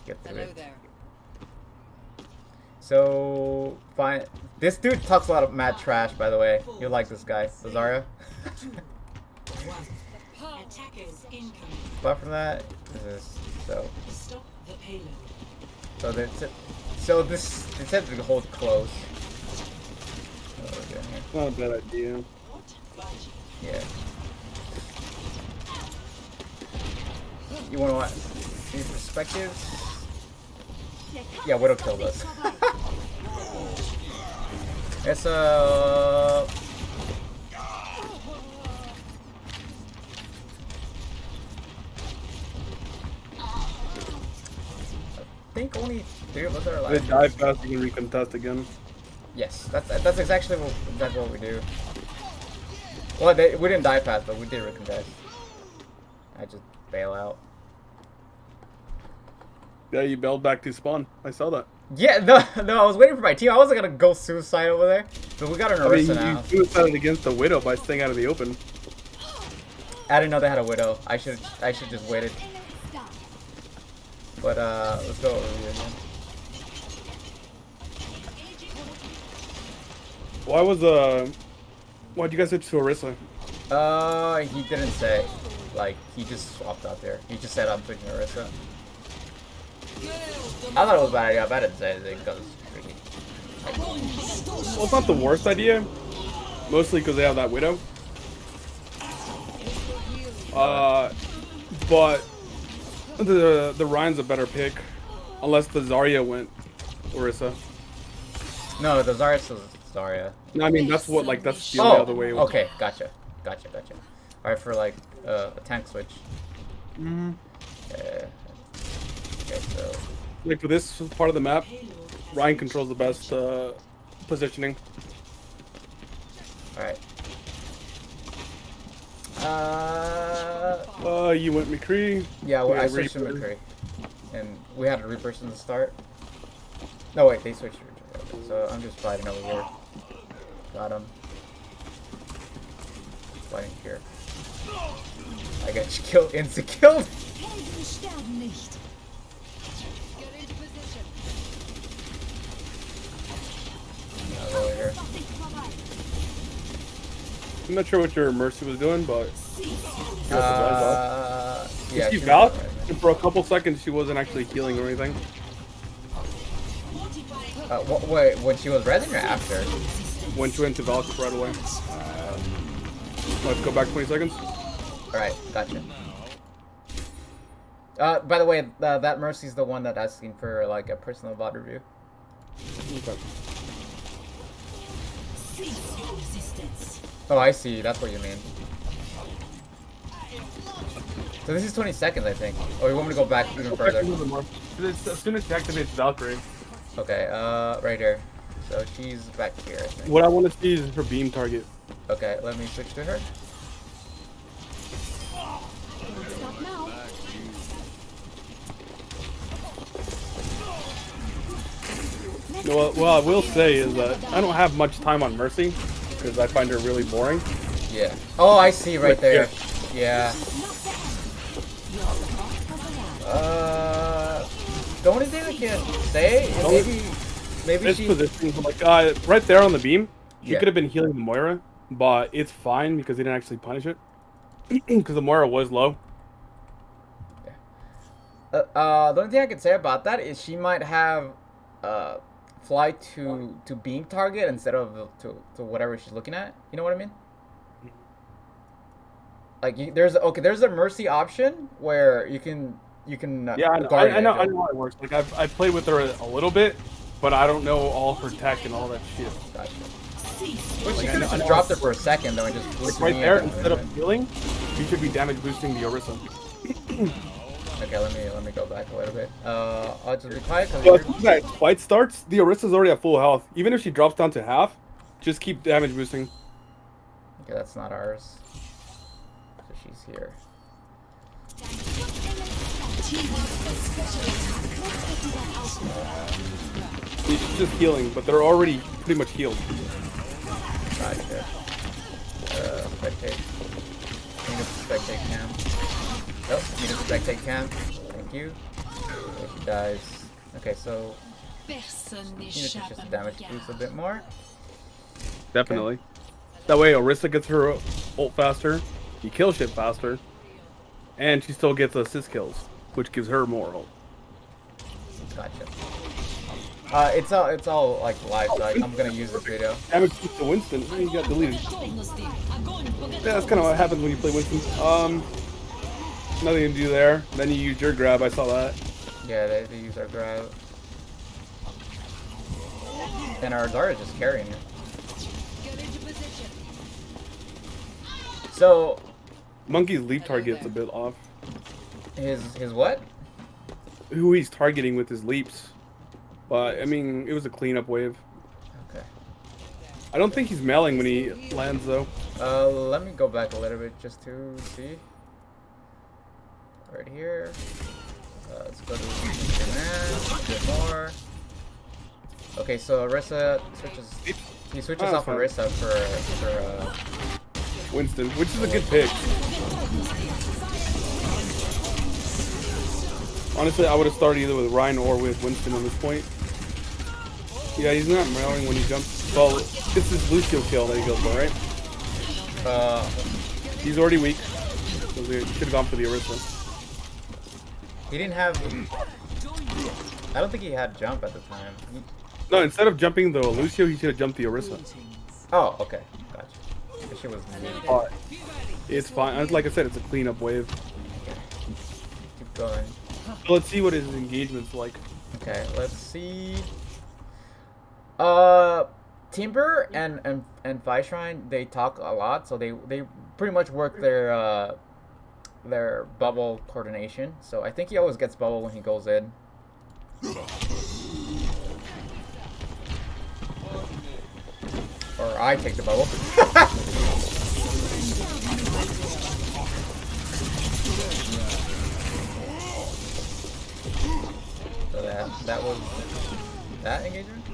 get through Hello it. there. So fine. This dude talks a lot of mad trash, by the way. You like this guy, Zarya? Attackers incoming. Apart from that, this is so. Stop the payload. So that's it. So this they said to hold close. What are we doing here? Not a bad idea. Yeah. You want to what? These perspectives? Yeah, Widow killed us. It's I think only 3 of us are alive. They die fast, you can recontest again. Yes, that's exactly what we do. Well, we didn't die fast, but we did recontest. I just bail out. Yeah, you bailed back to spawn. I saw that. Yeah, no, I was waiting for my team. I wasn't gonna go suicide over there, but we got an Orisa now. You suicided against the Widow by staying out of the open. I didn't know they had a Widow. I should just waited. But let's go over here again. Why'd you guys switch to Orisa? He didn't say. Like, he just swapped out there. He just said I'm switching to Orisa. I thought it was a bad idea. I didn't say anything because it's tricky. Well, it's not the worst idea. Mostly because they have that Widow. But the Ryan's a better pick. Unless the Zarya went Orisa. No, the Zarya still Zarya. No, I mean, that's the only other way. Okay, gotcha. Alright, for like a tank switch. Mm-hmm. Okay, so Like for this part of the map, Ryan controls the best positioning. alright. You went McCree. Yeah, well, I switched to McCree. And we had a Reaper since the start. No, wait, they switched to Reaper. Okay, so I'm just fighting over here. Got him. Fighting here. I got killed, insta-killed. Over here. I'm not sure what your Mercy was doing, but yeah, she was vouched, right. and for a couple seconds she wasn't actually healing or anything. Wait, when she was resin or after? When she went to Valk right away. Let's go back 20 seconds. Alright, gotcha. By the way, that Mercy's the one that's asking for like a personal VOD review. Okay. Oh, I see. That's what you mean. So this is 20 seconds, I think. Oh, you want me to go back even further? As soon as she activates Valkyrie. Okay, right here. So she's back here, I think. What I want to see is her beam target. Okay, let me switch to her. What I will say is that I don't have much time on Mercy because I find her really boring. Yeah. Oh, I see right there. Yeah. The only thing I can say is maybe This she. position, like right there on the beam, she Yeah. could have been healing the Moira, but it's fine because they didn't actually punish it because the Moira was low. The only thing I can say about that is she might have fly to beam target instead of to whatever she's looking at. You know what I mean? Like there's a Mercy option where you can Yeah, guard I know it. how it works. Like I played with her a little bit, but I don't know all her tech and all that shit. Gotcha. But she could have just dropped it for a second though and just Like flicked right me there, into instead of it. healing, you should be damage boosting the Orisa. Okay, let me go back a little bit. I'll just be quiet So because as soon as that fight starts, the Orisa's already at full health. Even if she drops down to half, just keep damage boosting. okay, that's not ours. So she's here. She's just healing, but they're already pretty much healed. Gotcha. Spectate. Need a spectate cam. Oh, need a spectate cam. Thank you. So she dies. Okay, so Personne need to push n'échappe this à mon damage regard. boost a bit more. Definitely. That way Orisa gets her ult faster, you kill shit faster, and she still gets assist kills, which gives her more ult. Gotcha. It's all like live, so I'm gonna use this video. Damage boost to Winston. Oh, you got deleted. Yeah, that's kind of what happens when you play Winston. Nothing to do there. Then you use your grab. I saw that. Yeah, they use our grab. And our Zarya just carrying it. So Monkey's leap target's a bit off. his what? Who he's targeting with his leaps. But I mean, it was a cleanup wave. Okay. I don't think he's mailing when he lands though. Let me go back a little bit just to see. Right here. Let's go to a bit more. Okay, so Orisa switches. He switches off fine. Orisa for Winston, which is a good pick. Honestly, I would have started either with Ryan or with Winston on this point. Yeah, he's not mailing when he jumps. Well, it's his Lucio kill that he goes for, right? He's already weak. So he should have gone for the Orisa. He didn't have. I don't think he had jump at the time. No, instead of jumping the Lucio, he should have jumped the Orisa. Oh, okay, gotcha. That shit was weird. But it's fine. Like I said, it's a cleanup wave. Keep going. So let's see what his engagement's like. Okay, let's see. Timber and Fire Shrine, they talk a lot, so they pretty much work their bubble coordination. So I think he always gets bubble when he goes in. Or I take the bubble. So that was that engagement.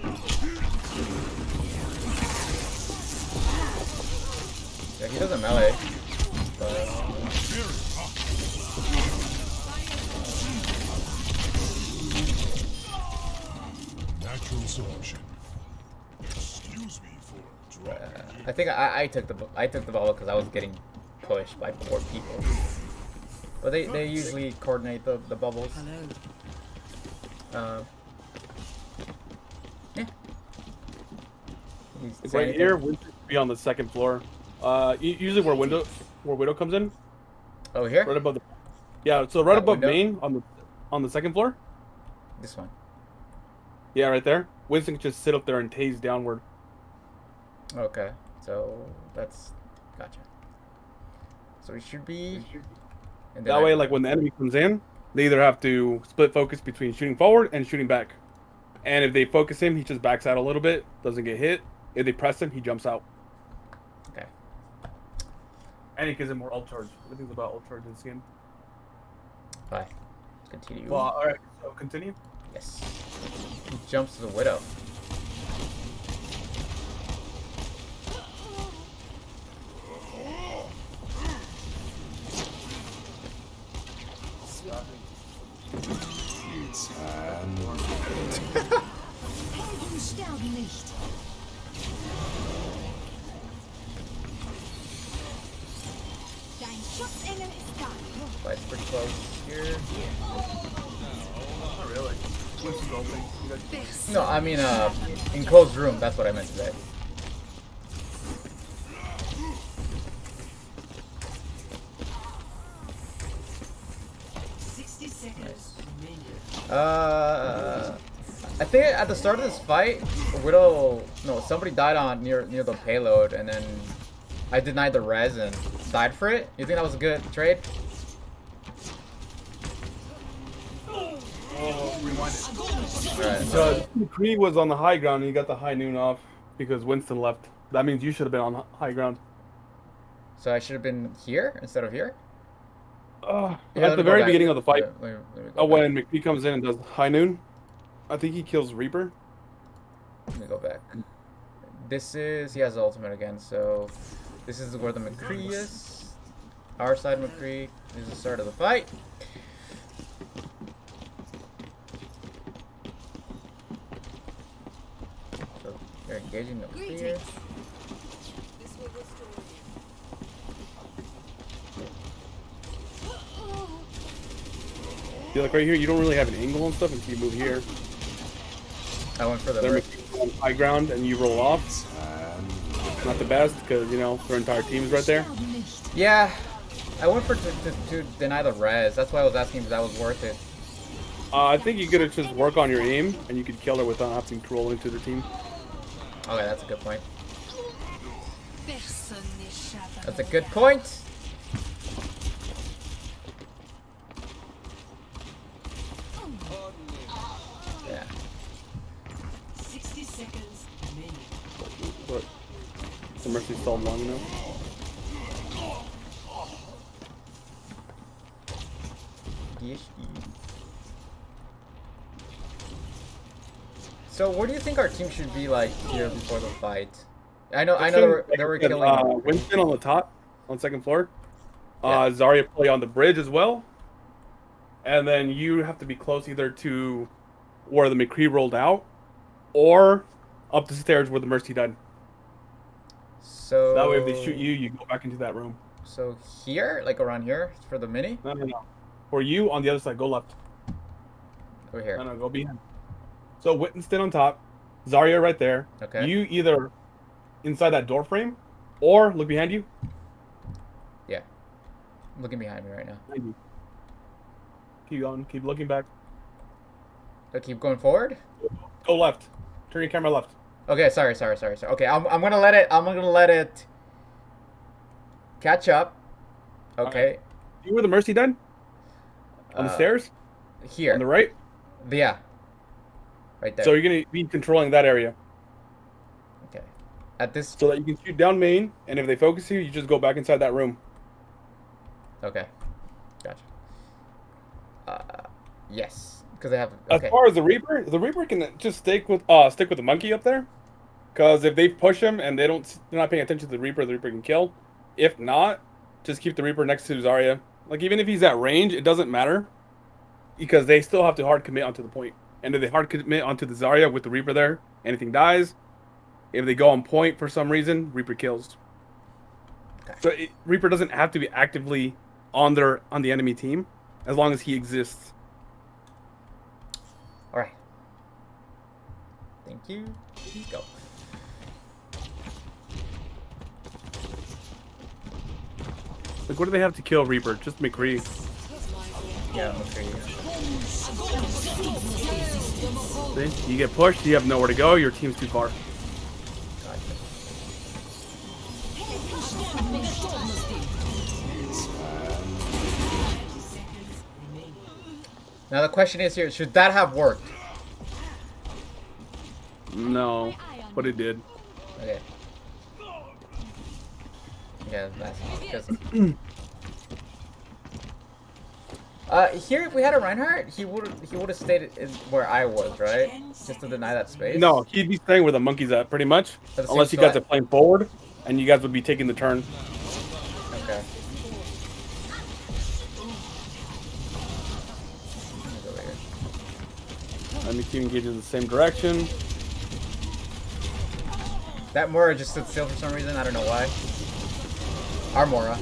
Yeah, he doesn't melee. But, Natural selection. Excuse me for dropping I think I took the bubble because I was getting pushed by 4 people. But they usually coordinate the bubbles. Yeah. It's right here. Winston should be on the second floor. Usually where Widow comes in. Oh, here? Right above the. Yeah, so right That above window? main on the second floor. This one. Yeah, right there. Winston can just sit up there and tase downward. Okay, so that's gotcha. So it should be. And then That way, like when the enemy comes in, they either have to split focus between shooting forward and shooting back. And if they focus him, he just backs out a little bit, doesn't get hit. If they press him, he jumps out. Okay. And it gives him more ult charge. Everything's about ult charge in this game. Bye. Continue. Well, all right. So continue. Yes. He jumps to the Widow. Helden sterben nicht. Dein Schutzengel ist da. Fight's pretty close here. Not really. Winston's ulting. No, I mean, in closed room. That's what I meant to say. I think at the start of this fight, somebody died on near the payload, and then I denied the res and died for it. You think that was a good trade? Rewind it. Alright. So McCree was on the high ground and he got the high noon off because Winston left. That means you should have been on high ground. So I should have been here instead of here? At let the me go very back. beginning of the fight, Let me go back. when McCree comes in and does high noon, I think he kills Reaper. Let me go back. He has the ultimate again, so this is where the McCree is. Our side McCree. This is the start of the fight. They're engaging no fear. Greetings. See, like right here, you don't really have an angle and stuff until you move here. I went for the They're rip. on high ground and you roll off. Not the best because, you know, their entire team is right there. Sterben nicht. Yeah, I went for to deny the res. That's why I was asking if that was worth it. I think you could just work on your aim and you could kill her without having to roll into the team. Okay, that's a good point. Personne n'échappe à That's a mon good regard. point. Yeah. 60 seconds remaining. But the Mercy stalled long enough. Yes. So, where do you think our team should be like here before the fight? I know they were killing. Winston on the top, on second floor. Yeah. Zarya play on the bridge as well. And then you have to be close either to where the McCree rolled out, or up the stairs where the Mercy died. So That way, if they shoot you, you go back into that room. So here, like around here, for the mini, No. For you, on the other side, go left. over here. No, go behind. So Winston on top, Zarya right there. Okay. You either inside that door frame, or look behind you. Yeah. I'm looking behind me right now. Behind you. Keep going. Keep looking back. Do I keep going forward? Go left. Turn your camera left. Okay, sorry. Okay, I'm gonna let it catch up. Okay. You where the Mercy died? On the Uh, stairs? Here. On the right? Yeah. Right there. So you're going to be controlling that area. Okay. At this. So that you can shoot down main, and if they focus you, you just go back inside that room. Okay. Gotcha. Yes, because I have. Okay. As far as the Reaper can just stick with the monkey up there. Because if they push him and they're not paying attention to the Reaper can kill. If not, just keep the Reaper next to Zarya. Like, even if he's at range, it doesn't matter. Because they still have to hard commit onto the point. And if they hard commit onto the Zarya with the Reaper there, anything dies. If they go on point for some reason, Reaper kills. Okay. So Reaper doesn't have to be actively on the enemy team, as long as he exists. All right. Thank you. Let's go. Like, what do they have to kill Reaper? Just McCree. Yeah, okay. See? You get pushed, you have nowhere to go, your team's too far. Gotcha. Now the question is here: should that have worked? No, but it did. Okay. Yeah, that's because. Here, if we had a Reinhardt, he would have stayed where I was, right? Just to deny that space. No, he'd be staying where the monkey's at, pretty much. But it Unless seems you guys so are playing forward, and you guys would be taking the turn. Okay. Let me go over here. Enemy team engages in the same direction. That Mora just stood still for some reason. I don't know why. Our Mora.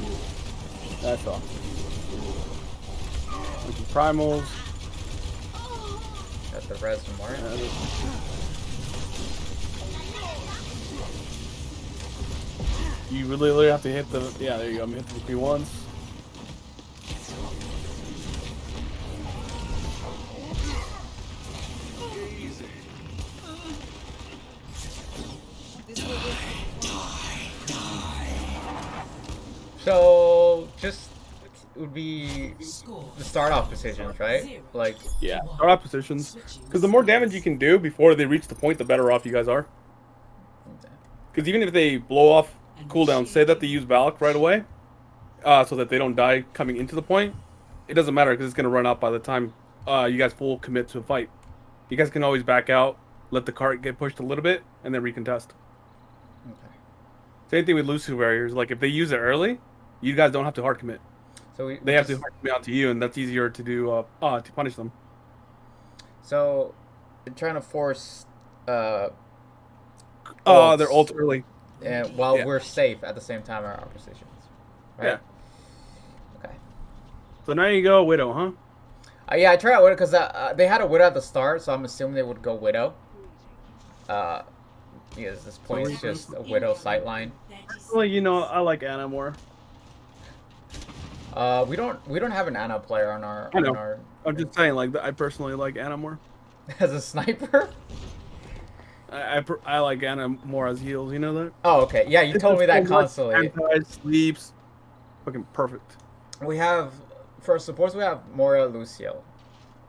That's all. Primals. Got the res from Mora. You really have to hit the... Yeah, there you go. I'm hitting the P1s. So, just it would be the start off positions, right? Like, Yeah, start off positions. Because the more damage you can do before they reach the point, the better off you guys are. Because even if they blow off cooldown, say that they use Valak right away, so that they don't die coming into the point, it doesn't matter because it's going to run out by the time you guys full commit to a fight. You guys can always back out, let the cart get pushed a little bit, and then recontest. okay. Same thing with Lucio barriers. Like, if they use it early, you guys don't have to hard commit. So we They have to just- hard commit onto you, and that's easier to do to punish them. So, they're trying to force They're ult early. And while Yeah. we're safe at the same time in our positions. Right? Yeah. Okay. So now you go Widow, huh? Yeah, I tried Widow because they had a Widow at the start, so I'm assuming they would go Widow. Because this point is just a Widow sightline. Well, you know, I like Anna more. We don't have an Ana player on our. I know. On our I'm just saying, like, I personally like Anna more. as a sniper. I like Anna more as heals. You know that? Oh, okay. Yeah, you told me that constantly. Sleeps. Fucking perfect. We have for supports we have Moira Lucio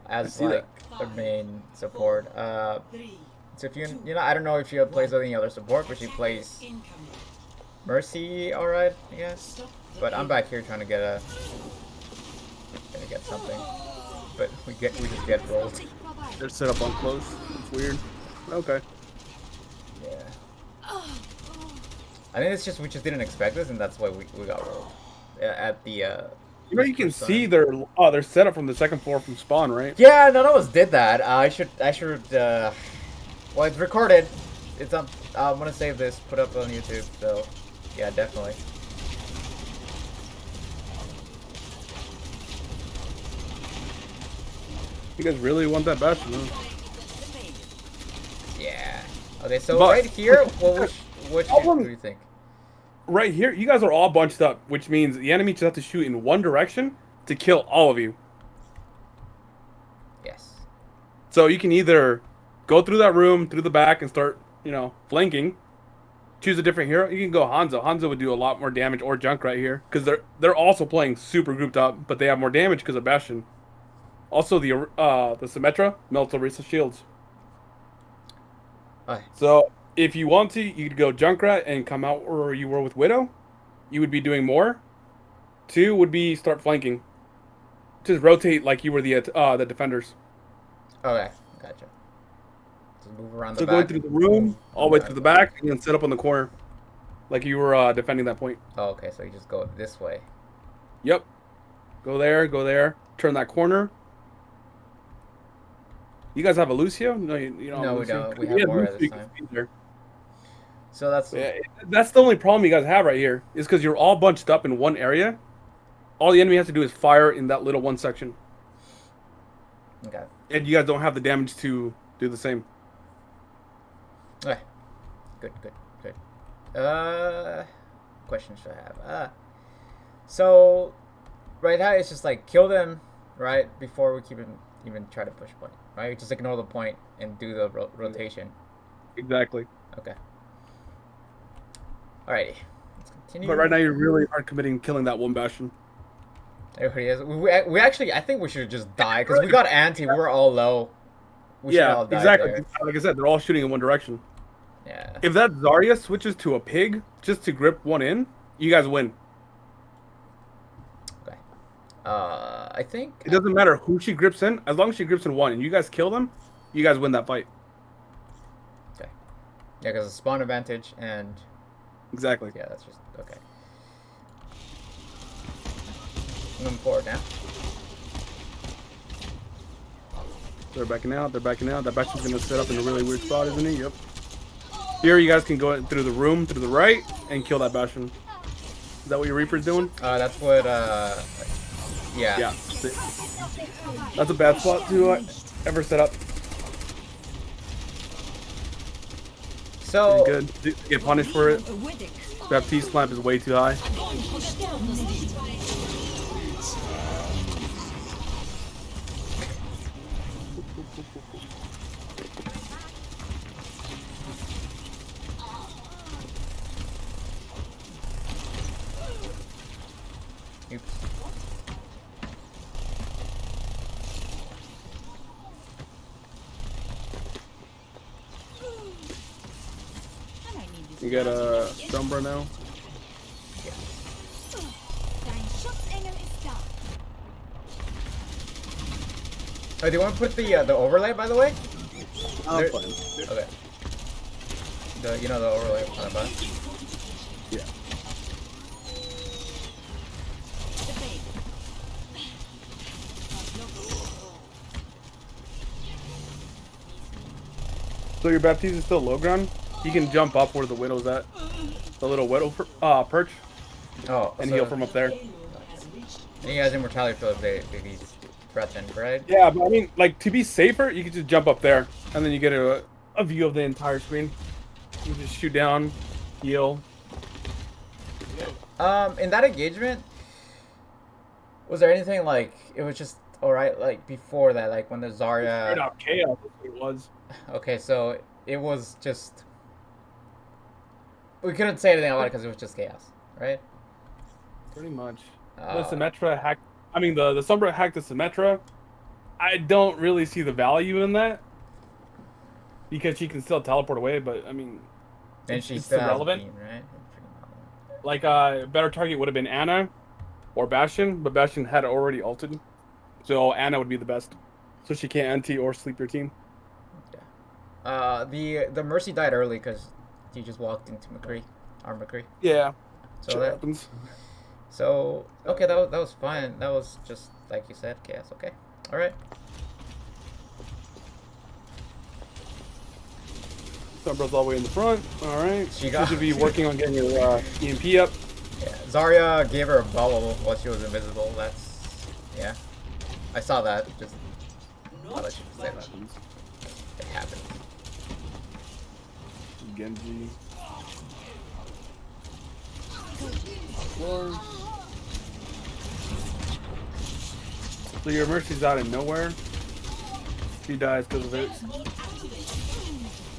as see like the main support. 3, So if you know, I don't know if she plays with any other support, but she plays incoming. Mercy alright, I guess. Stop the But I'm back here trying to get something. But we just get rolled. They're set up on close. It's weird. Okay. Yeah. I think it's just we just didn't expect this, and that's why we got rolled at the. You know, you can see they're set up from the second floor from spawn, right? Yeah, none of us did that. I should. Well, it's recorded. It's on. I'm gonna save this, put up on YouTube. So, yeah, definitely. You guys really want that bastion, huh? Yeah. Okay, so But- right here, well, which Problem- do you think? Right here, you guys are all bunched up, which means the enemy just have to shoot in one direction to kill all of you. Yes. So you can either go through that room, through the back, and start, you know, flanking. Choose a different hero. You can go Hanzo. Hanzo would do a lot more damage, or Junk right here, because they're also playing super grouped up, but they have more damage because of Bastion. Also, the Symmetra melts Orisa shields. Alright. So if you want to, you could go Junkrat and come out where you were with Widow. You would be doing more. 2 would be start flanking. Just rotate like you were the defenders. Okay, gotcha. Just move around the So back. going through the room, all the way through the back, and then set up on the corner, like you were defending that point. Oh, okay, so you just go this way. Yep. Go there, turn that corner. You guys have a Lucio? No, you don't. No, have a we Lucio? don't. We have Moira this Lucio time. can be there. So that's Yeah, that's the only problem you guys have right here, is because you're all bunched up in one area. All the enemy has to do is fire in that little one section. okay. And you guys don't have the damage to do the same. Okay. Good. Question should I have? So right now it's just like kill them, right, before we even try to push point, right? Just ignore the point and do the rotation. Exactly. Okay. Alrighty. Let's continue. But right now you really are committing killing that one Bastion. There he is. We actually, I think we should just die because we got anti. We're all low. We should Yeah, all die exactly. there. Like I said, they're all shooting in one direction. Yeah. If that Zarya switches to a pig just to grip one in, you guys win. Okay. I think. It doesn't matter who she grips in, as long as she grips in one and you guys kill them, you guys win that fight. Okay. Yeah, because it's spawn advantage and Exactly. yeah, that's just okay. Moving forward now. They're backing out. That Bastion's gonna set up in a really weird spot, isn't he? Yep. Here you guys can go through the room, through the right, and kill that Bastion. Is that what your Reaper's doing? That's what. Yeah. Yeah. That's a bad spot to ever set up. So. Pretty good. Get punished for it. Baptiste clamp is way too high. Oops. You got a Sombra now. Dein Schutzengel ist da. Oh, do you want to put the overlay, by the way? I'm There- fine. Okay. The overlay on the button. Yeah. So your Baptiste is still low ground? He can jump up where the widow's at. The little widow perch. Oh, And so, heal from up there. And he has immortality field if he's threatened, right? Yeah, but I mean, like, to be safer, you can just jump up there. And then you get a view of the entire screen. You can just shoot down, heal. In that engagement, was there anything like it was just alright like before that, like when the Straight Zarya? out chaos, that's what it was. Okay, so it was just we couldn't say anything about it because it was just chaos, right? Pretty much. The Uh, Symmetra hacked. I mean, the Sombra hacked the Symmetra. I don't really see the value in that because she can still teleport away. But I mean, and she it's still has a irrelevant. beam, right? Like a better target would have been Anna or Bastion, but Bastion had already ulted, so Anna would be the best. So she can't anti or sleep your team. The Mercy died early because he just walked into McCree, our McCree. Yeah, So shit that happens. so okay, that was fine. That was just like you said, chaos. Okay, all right. Sombra's all the way in the front. All right. She got- should be working on getting your EMP up. Yeah, Zarya gave her a bubble while she was invisible. That's yeah, I saw that. Just I'll let you say that. It happened. Genji. Floor. So your Mercy's out of nowhere. She dies because of it.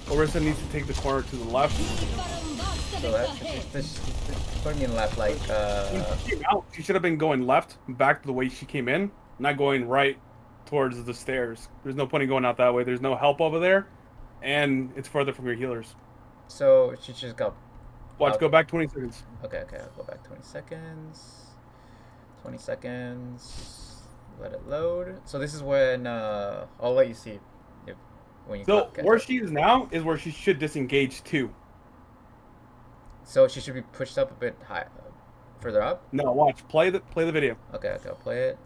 Orisa needs to take the corner to the left. So that's this putting me in left like When she came out, she should have been going left, back to the way she came in, not going right towards the stairs. There's no point in going out that way. There's no help over there, and it's further from your healers. so she just got Watch, go back 20 seconds. okay, I'll go back 20 seconds. 20 seconds. Let it load. So this is when I'll let you see if when you So catch where up. she is now is where she should disengage to. So she should be pushed up a bit high, further up. No, watch. Play the video. Okay, I'll play it.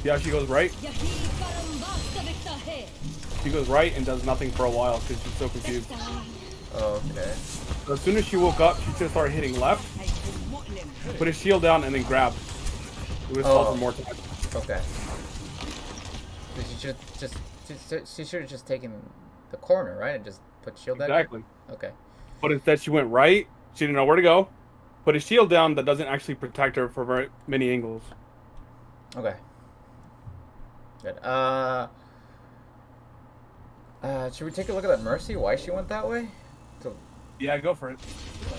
See how she goes right? She goes right and does nothing for a while because she's so confused. Okay. So as soon as she woke up, she should start hitting left, put his shield down, and then grab. It would solve Oh. for more time. Okay. So she should have just taken the corner, right, and just put shield down. Exactly. Okay. But instead, she went right. She didn't know where to go. Put his shield down that doesn't actually protect her from very many angles. Okay. Good. Should we take a look at that Mercy? Why she went that way? So Yeah, go for it.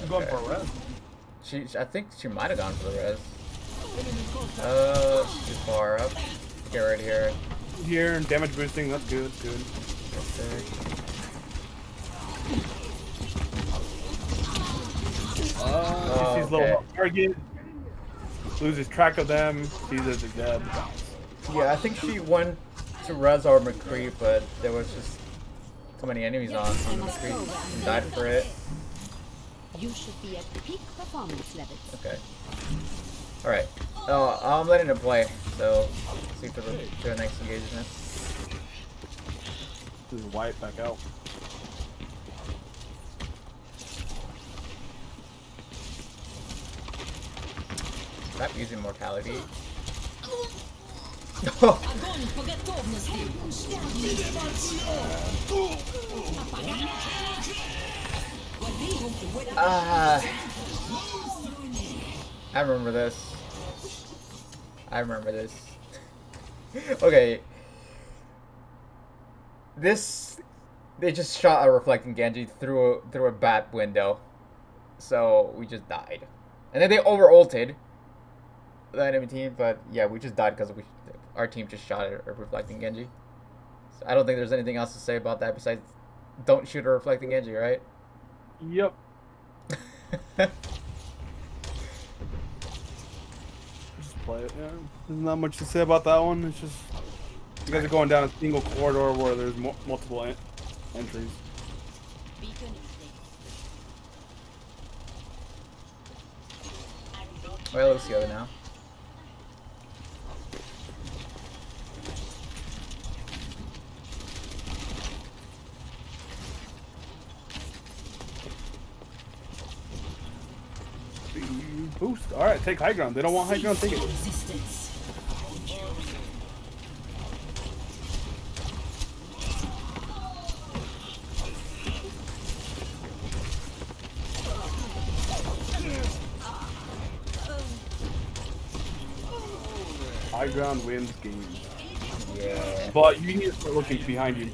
I'm going for a res. I think she might have gone for the res. Too far up. Get right here. Here, damage boosting. That's good. That's good. Okay. She sees okay. low target. Loses track of them. Sees as they're dead. Yeah, I think she went to res our McCree, but there was just too many enemies on the McCree and died for it. You should be at peak performance levels. Okay. Alright. I'm letting it play, so see for the next engagement. This is Wyatt back out. Stop using mortality. I remember this. Okay. They just shot a reflecting Genji through a bat window. So we just died. And then they over ulted the enemy team, but yeah, we just died because our team just shot a reflecting Genji. So I don't think there's anything else to say about that besides don't shoot a reflecting Genji, right? Yep. Just play it. Yeah. There's not much to say about that one. It's just you guys are going down a single corridor where there's multiple entries. Where Lucio now? Boost. All right, take high ground. They don't want high ground. Take it. Resistance. High ground wins game. Yeah. But you need to start looking behind you.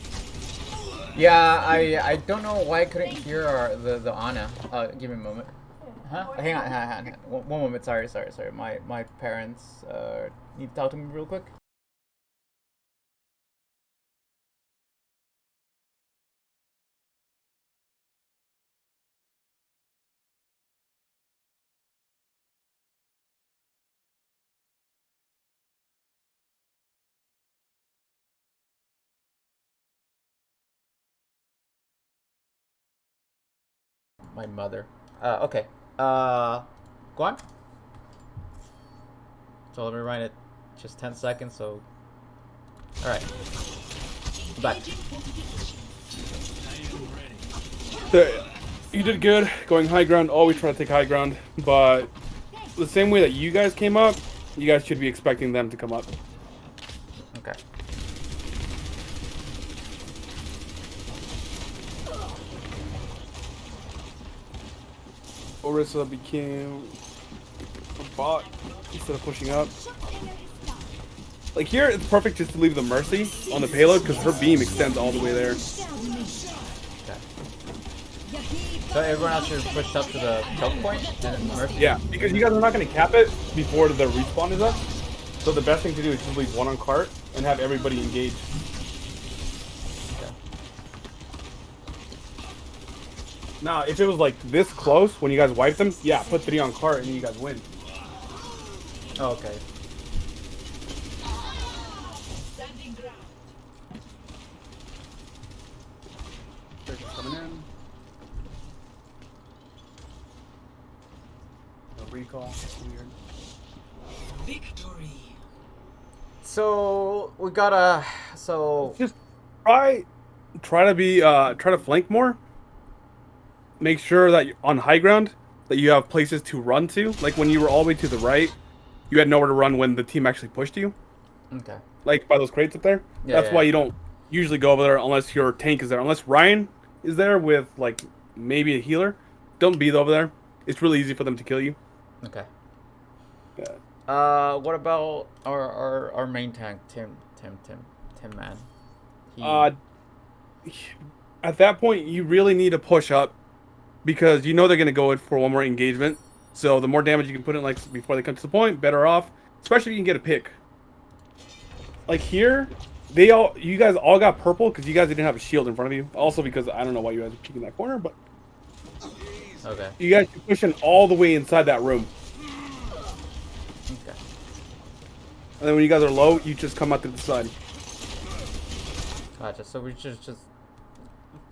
Yeah, I don't know why I couldn't hear the Ana. Give me a moment. Huh? Hang on. One moment. Sorry. My parents need to talk to me real quick. My mother. Okay. Go on. So let me run it just 10 seconds, so... Alright. Back. You did good going high ground. Always try to take high ground. But the same way that you guys came up, you guys should be expecting them to come up. Okay. Orisa became a bot instead of pushing up. Like here, it's perfect just to leave the Mercy on the payload because her beam extends all the way there. Okay. So everyone else should push up to the choke point? And Mercy? Yeah, because you guys are not going to cap it before the respawn is up. So the best thing to do is just leave one on cart and have everybody engage. Okay. Now, if it was like this close when you guys wiped them, yeah, put 3 on cart and you guys win. Oh, okay. Coming in. No recall. Weird. Victory. So we gotta. So Just try to be try to flank more. Make sure that on high ground that you have places to run to. Like when you were all the way to the right, you had nowhere to run when the team actually pushed you. okay. Like by those crates up there. Yeah, That's yeah. why you don't usually go over there unless your tank is there. Unless Ryan is there with like maybe a healer. Don't be over there. It's really easy for them to kill you. Okay. Yeah. What about our main tank, Tim man? He, At that point, you really need to push up because you know they're gonna go in for one more engagement. So the more damage you can put in, like before they come to the point, better off. Especially if you can get a pick. Like here, you guys all got purple because you guys didn't have a shield in front of you. Also because I don't know why you guys are peeking that corner, but okay. you guys are pushing all the way inside that room. Okay. And then when you guys are low, you just come out to the side. Gotcha. So we just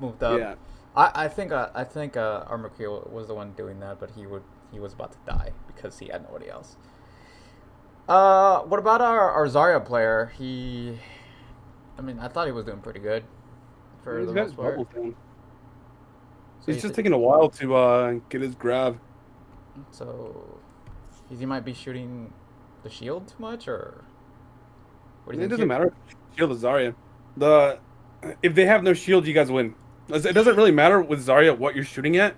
moved up. Yeah. I think Armor Kill was the one doing that, but he was about to die because he had nobody else. What about our Zarya player? I mean, I thought he was doing pretty good for He's the got most part. bubbles down. So It's just taking a while to get his grab. So he might be shooting the shield too much, or what do you It think? doesn't matter. Shield is Zarya. If they have no shield, you guys win. It doesn't really matter with Zarya what you're shooting at,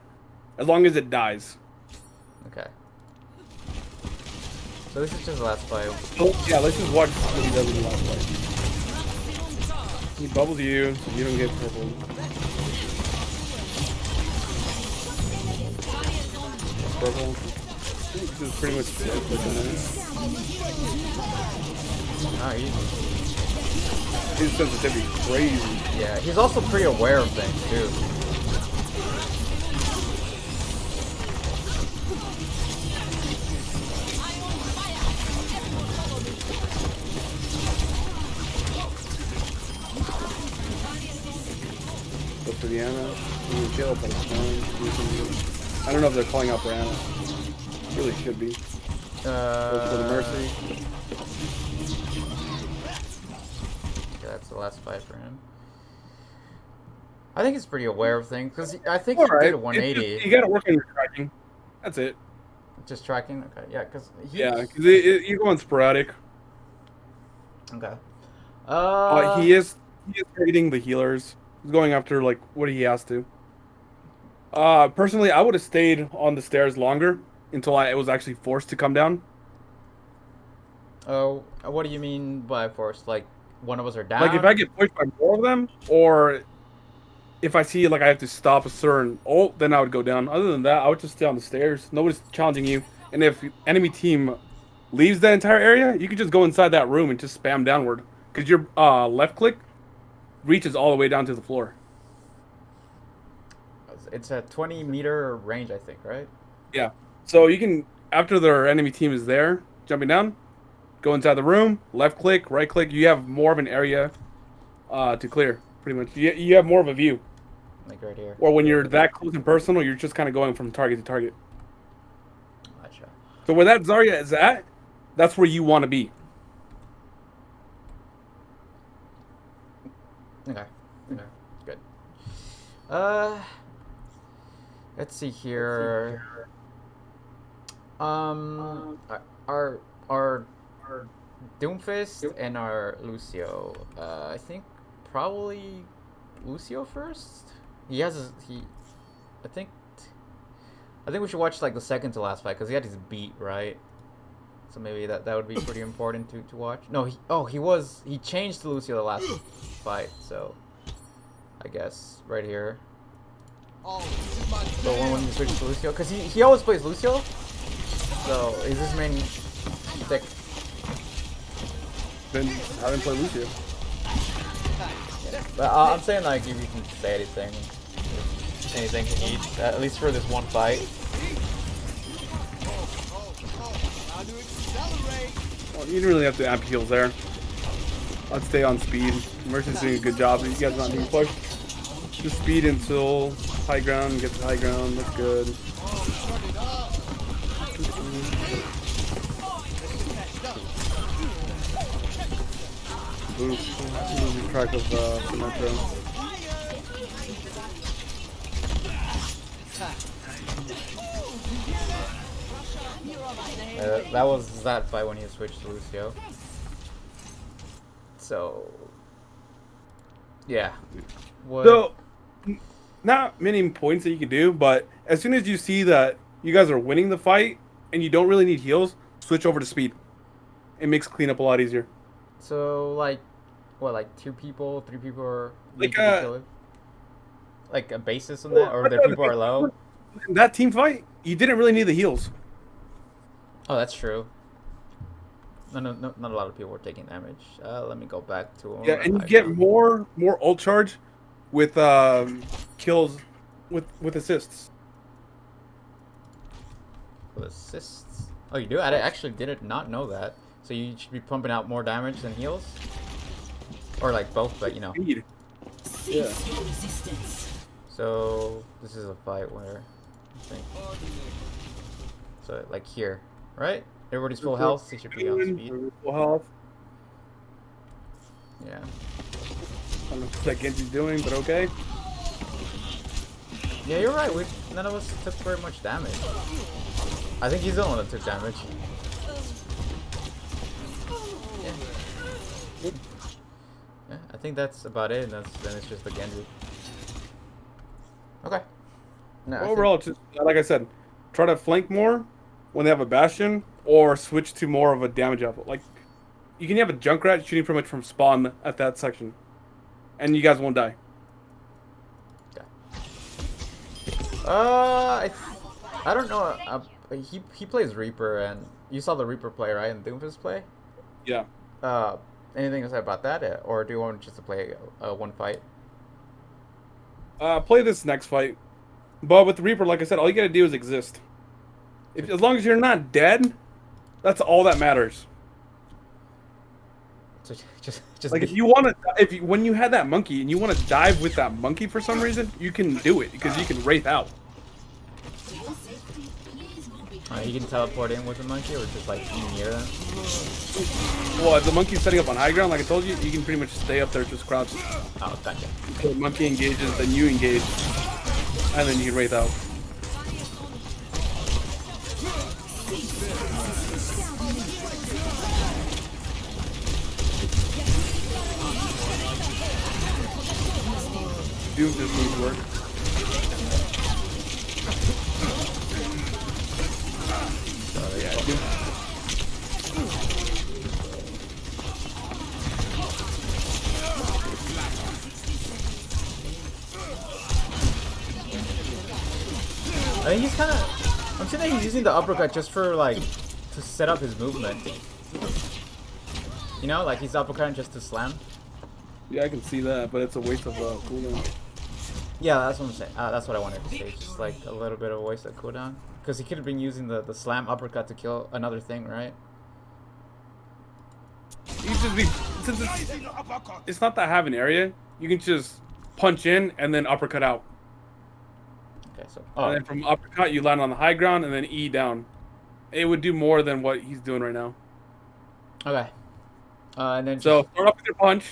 as long as it dies. Okay. So this is just the last fight. So, yeah, let's just watch what he does in the last fight. He bubbles you, so you don't get purple. Purple. This is pretty much it. Oh, His sensitivity is crazy. yeah, he's also pretty aware of things too. Go for the Anna. You can kill, but it's fine. I don't know if they're calling out for Anna. Really should be. Go to Mercy. Okay, that's the last fight for him. I think he's pretty aware of things because I think All he right. did a 180. You gotta work on your tracking. That's it. Just tracking. Okay, yeah, because Yeah, because you're going sporadic. Okay. He is trading the healers. He's going after like what he has to. Personally, I would have stayed on the stairs longer until I was actually forced to come down. Oh, what do you mean by force? Like one of us are down? Like if I get pushed by more of them, or if I see like I have to stop a certain ult, then I would go down. Other than that, I would just stay on the stairs. Nobody's challenging you. And if enemy team leaves that entire area, you can just go inside that room and just spam downward. Because your left click reaches all the way down to the floor. It's a 20-meter range, I think, right? Yeah. So you can, after their enemy team is there, jumping down, go inside the room, left click, right click. You have more of an area to clear, pretty much. You have more of a view. Like right here. Or when you're that close and personal, you're just kind of going from target to target. Gotcha. So where that Zarya is at, that's where you want to be. Okay. Okay. Good. Let's see here. Our Doomfist and our Lucio. I think probably Lucio first. He has his, I think we should watch like the second to last fight because he had his beat, right? So maybe that would be pretty important to watch. No, he changed to Lucio the last fight, so I guess right here. So when you switch to Lucio, because he always plays Lucio, so is his main pick? Then I didn't play Lucio. But I'm saying like if you can say anything you need, at least for this one fight. Well, you didn't really have to amp heals there. Let's stay on speed. Merchant's doing a good job. You guys not being pushed. Just speed until high ground. Get to high ground. That's good. Losing track of Symmetra. That was that fight when he switched to Lucio. So, yeah. What? So, not many points that you can do, but as soon as you see that you guys are winning the fight and you don't really need heals, switch over to speed. It makes cleanup a lot easier. So, like, what, like 2 people, 3 people are Like like a basis on that, or the people are low? In that team fight, you didn't really need the heals. Oh, that's true. No, not a lot of people were taking damage. Let me go back to Yeah, and you get more ult charge with kills with assists. With assists. Oh, you do? I actually did not know that. So you should be pumping out more damage than heals, or like both, but you know. Speed. Yeah. So this is a fight where I think. So like here, right? Everybody's full health. They should be on speed. Full health. Yeah. I don't know what that Genji's doing, but okay. Yeah, you're right. None of us took very much damage. I think he's the one that took damage. Yeah, I think that's about it. And then it's just the Genji. Okay. No, Overall, just like I said, try to flank more when they have a Bastion, or switch to more of a damage output. Like, you can have a Junkrat shooting pretty much from spawn at that section, and you guys won't die. I don't know. He plays Reaper, and you saw the Reaper play, right? And Doomfist play. Yeah. Anything to say about that, or do you want just to play one fight? Play this next fight, but with the Reaper, like I said, all you gotta do is exist. As long as you're not dead, that's all that matters. So just like if you want to, when you had that monkey and you want to dive with that monkey for some reason, you can do it because you can wraith out. He can teleport in with the monkey or just like be near them. Well, if the monkey's setting up on high ground, like I told you, you can pretty much stay up there just crouch. Oh, gotcha. So the monkey engages, then you engage, and then you can wraith out. Doom just needs work. Yeah, Doom. I think he's kind of. I'm saying that he's using the uppercut just for like to set up his movement. You know, like he's uppercutting just to slam. Yeah, I can see that, but it's a waste of cooldown. Yeah, that's what I'm saying. That's what I wanted to say. Just like a little bit of a waste of cooldown. Because he could have been using the slam uppercut to kill another thing, right? You just be since it's not that have an area. You can just punch in and then uppercut out. Okay, so And then from uppercut you land on the high ground and then E down. It would do more than what he's doing right now. okay. And then So start off with your punch,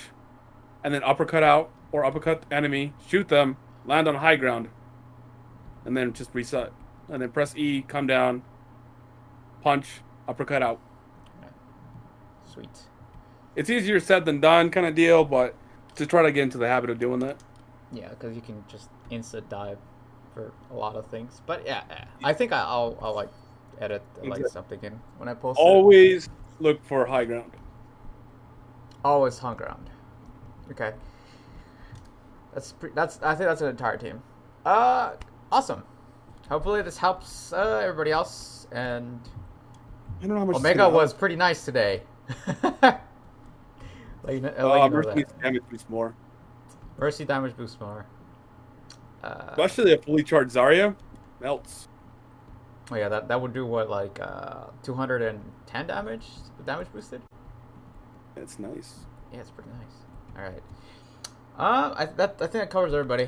and then uppercut out or uppercut the enemy, shoot them, land on high ground, and then just reset. And then press E, come down, punch, uppercut out. sweet. It's easier said than done kind of deal, but just try to get into the habit of doing that. Yeah, because you can just instant dive for a lot of things. But yeah, I think I'll like edit like something in when I post it. Always look for high ground. Always hung ground. Okay. That's I think that's an entire team. Awesome. Hopefully this helps everybody else. And I don't know how much Omega was pretty nice today. Mercy needs damage boost more. Mercy damage boost more. Especially a fully charged Zarya melts. Oh yeah, that would do what, like 210 damage boosted. It's nice. Yeah, it's pretty nice. All right. I think that covers everybody.